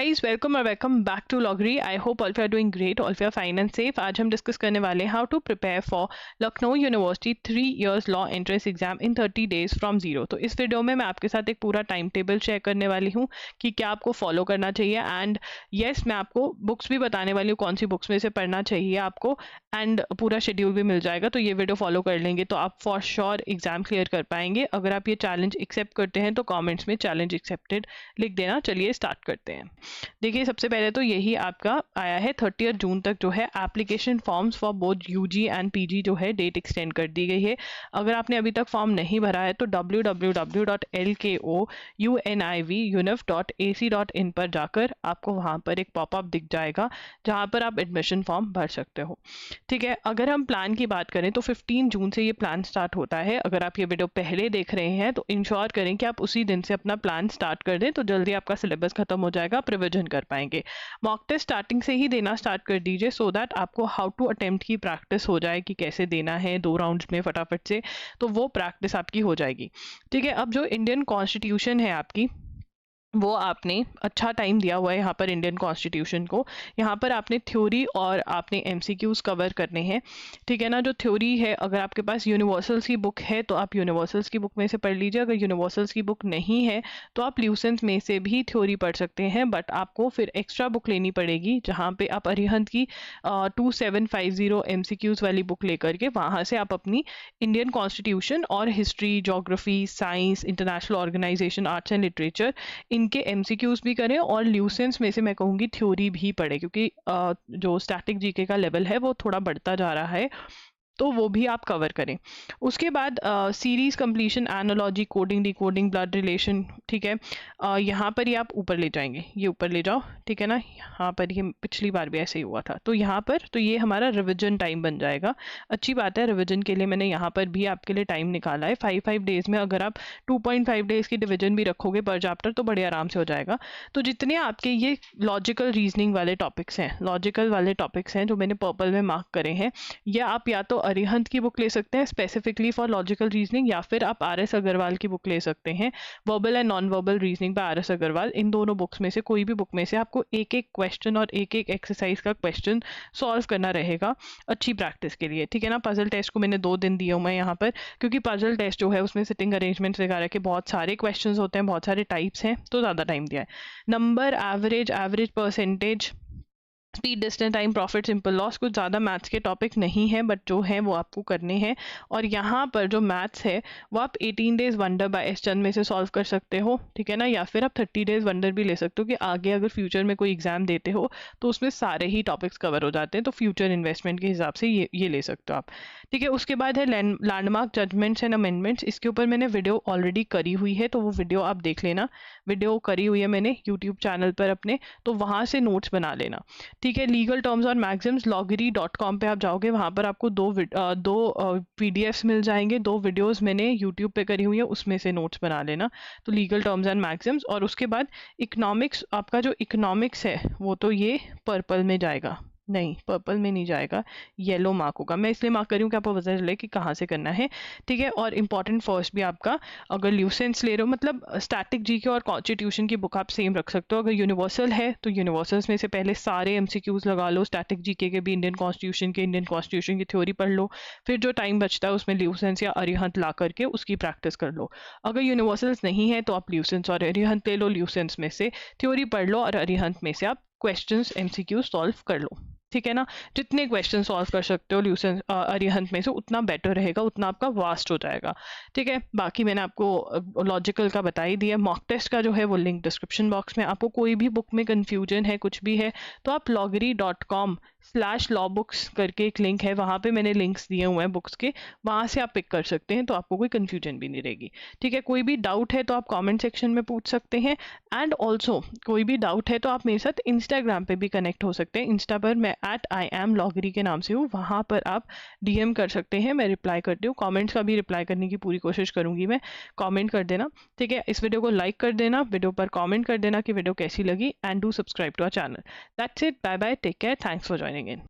Guys, welcome और welcome back to लॉगरी। I hope all you are doing great, all you are fine and safe. आज हम discuss करने वाले हैं how to prepare for Lucknow university 3 years law entrance exam in 30 days from zero. तो इस video में मैं आपके साथ एक पूरा टाइम टेबल शेयर करने वाली हूँ कि क्या आपको फॉलो करना चाहिए। एंड येस, मैं आपको बुक्स भी बताने वाली हूँ कौन सी बुक्स में से पढ़ना चाहिए आपको, एंड पूरा शेड्यूल भी मिल जाएगा। तो ये वीडियो फॉलो कर लेंगे तो आप फॉर श्योर एग्जाम क्लियर कर पाएंगे। अगर आप ये चैलेंज एक्सेप्ट करते हैं तो कॉमेंट्स में चैलेंज एक्सेप्टेड लिख देना। चलिए स्टार्ट करते हैं। देखिए, सबसे पहले तो यही आपका आया है 30 जून तक जो है application forms for both UG and PG जो है डेट एक्सटेंड कर दी गई है। अगर आपने अभी तक फॉर्म नहीं भरा है तो www.lkouniv.ac.in पर जाकर आपको वहां पर एक पॉपअप दिख जाएगा जहां पर आप एडमिशन फॉर्म भर सकते हो। ठीक है, अगर हम प्लान की बात करें तो 15 जून से ये प्लान स्टार्ट होता है। अगर आप ये वीडियो पहले देख रहे हैं तो इंश्योर करें कि आप उसी दिन से अपना प्लान स्टार्ट कर दें, तो जल्दी आपका सिलेबस खत्म हो जाएगा, आप रिविजन कर पाएंगे। मॉक टेस्ट स्टार्टिंग से ही देना स्टार्ट कर दीजिए सो दैट आपको हाउ टू अटेम्प्ट की प्रैक्टिस हो जाए कि कैसे देना है 2 राउंड्स में फटाफट से, तो वो प्रैक्टिस आपकी हो जाएगी। ठीक है, अब जो इंडियन कॉन्स्टिट्यूशन है आपकी, वो आपने अच्छा टाइम दिया हुआ है यहाँ पर इंडियन कॉन्स्टिट्यूशन को। यहाँ पर आपने थ्योरी और आपने एमसीक्यूज कवर करने हैं। ठीक है ना, जो थ्योरी है, अगर आपके पास यूनिवर्सल्स की बुक है तो आप यूनिवर्सल्स की बुक में से पढ़ लीजिए। अगर यूनिवर्सल्स की बुक नहीं है तो आप ल्यूसेंस में से भी थ्योरी पढ़ सकते हैं, बट आपको फिर एक्स्ट्रा बुक लेनी पड़ेगी जहाँ पे आप अरिहंत की 2750 एमसीक्यूज वाली बुक लेकर के वहाँ से आप अपनी इंडियन कॉन्स्टिट्यूशन और history, geography, science, international organisation, arts and literature, इनके एमसीक्यूज भी करें और ल्यूसेंस में से मैं कहूँगी थ्योरी भी पढ़े, क्योंकि जो स्टैटिक जीके का लेवल है वो थोड़ा बढ़ता जा रहा है, तो वो भी आप कवर करें। उसके बाद series completion, analogy, coding, decoding, blood relation. ठीक है, यहाँ पर ये आप ऊपर ले जाएंगे, ये ऊपर ले जाओ। ठीक है ना, यहाँ पर ये पिछली बार भी ऐसे ही हुआ था, तो यहाँ पर तो ये हमारा रिविजन टाइम बन जाएगा। अच्छी बात है, रिविजन के लिए मैंने यहाँ पर भी आपके लिए टाइम निकाला है। 5 डेज में अगर आप 2.5 डेज की डिवीजन भी रखोगे पर चैप्टर तो बड़े आराम से हो जाएगा। तो जितने आपके ये लॉजिकल रीजनिंग वाले टॉपिक्स हैं, लॉजिकल वाले टॉपिक्स हैं जो मैंने पर्पल में मार्क करे हैं, या आप या तो अरिहंत की बुक ले सकते हैं स्पेसिफिकली फॉर लॉजिकल रीजनिंग, या फिर आप आर एस अग्रवाल की बुक ले सकते हैं, verbal and non verbal reasoning by R S Agarwal. इन दोनों बुक्स में से कोई भी बुक में से आपको एक एक क्वेश्चन और एक एक एक्सरसाइज का क्वेश्चन सॉल्व करना रहेगा अच्छी प्रैक्टिस के लिए। ठीक है ना, पजल टेस्ट को मैंने 2 दिन दिए हुए हैं यहाँ पर, क्योंकि पजल टेस्ट जो है उसमें सिटिंग अरेंजमेंट वगैरह के बहुत सारे क्वेश्चन होते हैं, बहुत सारे टाइप्स हैं, तो ज़्यादा टाइम दिया है। Number, average, average percentage, speed, distance, time, profit, simple loss, कुछ ज़्यादा मैथ्स के टॉपिक नहीं है, बट जो है वो आपको करने हैं। और यहाँ पर जो मैथ्स है वो आप 18 डेज वंडर बाय एस चंद में से सॉल्व कर सकते हो। ठीक है ना, या फिर आप 30 डेज वंडर भी ले सकते हो कि आगे अगर फ्यूचर में कोई एग्जाम देते हो तो उसमें सारे ही टॉपिक्स कवर हो जाते हैं, तो फ्यूचर इन्वेस्टमेंट के हिसाब से ये ले सकते हो आप। ठीक है, उसके बाद है लैंडमार्क, जजमेंट्स एंड अमेंडमेंट्स। इसके ऊपर मैंने वीडियो ऑलरेडी करी हुई है, तो वो वीडियो आप देख लेना। वीडियो करी हुई है मैंने यूट्यूब चैनल पर अपने, तो वहाँ से नोट्स बना लेना। ठीक है, लीगल टर्म्स और मैक्सिम्स, loggery.com पे आप जाओगे, वहाँ पर आपको दो पीडीएफ्स मिल जाएंगे। 2 वीडियोस मैंने यूट्यूब पे करी हुई है, उसमें से नोट्स बना लेना। तो लीगल टर्म्स एंड मैक्सिम्स, और उसके बाद इकोनॉमिक्स, आपका जो इकोनॉमिक्स है वो तो ये पर्पल में जाएगा, नहीं पर्पल में नहीं जाएगा, येलो मार्क होगा। मैं इसलिए मार्क करी हूँ कि आपको पता चले कि कहाँ से करना है। ठीक है, और इम्पॉर्टेंट फर्स्ट भी आपका, अगर ल्यूसेंस ले रहे हो, मतलब स्टैटिक जीके और कॉन्स्टिट्यूशन की बुक आप सेम रख सकते हो। अगर यूनिवर्सल है तो यूनिवर्सल्स में से पहले सारे एमसीक्यूज लगा लो, स्टैटिक जीके के भी, इंडियन कॉन्स्टिट्यूशन की थ्योरी पढ़ लो, फिर जो टाइम बचता है उसमें ल्यूसेंस या अरिहंत ला करके उसकी प्रैक्टिस कर लो। अगर यूनिवर्सल्स नहीं है तो आप ल्यूसेंस और अरिहंत ले लो, ल्यूसेंस में से थ्योरी पढ़ लो और अरिहंत में से आप क्वेश्चंस एमसीक्यू सॉल्व कर लो। ठीक है ना, जितने क्वेश्चन सॉल्व कर सकते हो ल्यूसेंस अरिहंत में से उतना बेटर रहेगा, उतना आपका वास्ट हो जाएगा। ठीक है, बाकी मैंने आपको लॉजिकल का बता ही दिया। मॉक टेस्ट का जो है वो लिंक डिस्क्रिप्शन बॉक्स में। आपको कोई भी बुक में कन्फ्यूजन है, कुछ भी है, तो आप loggery.com/lawbooks करके एक लिंक है, वहाँ पे मैंने लिंक्स दिए हुए हैं बुक्स के, वहाँ से आप पिक कर सकते हैं, तो आपको कोई कन्फ्यूजन भी नहीं रहेगी। ठीक है, कोई भी डाउट है तो आप कॉमेंट सेक्शन में पूछ सकते हैं, एंड ऑल्सो कोई भी डाउट है तो आप मेरे साथ इंस्टाग्राम पे भी कनेक्ट हो सकते हैं। इंस्टा पर मैं @IamLoggery के नाम से हूँ, वहाँ पर आप डीएम कर सकते हैं, मैं रिप्लाई करती हूँ। कमेंट्स का भी रिप्लाई करने की पूरी कोशिश करूँगी मैं, कमेंट कर देना। ठीक है, इस वीडियो को लाइक कर देना, वीडियो पर कमेंट कर देना कि वीडियो कैसी लगी, and do subscribe to our channel. That's it, bye bye, take care, thanks for joining in.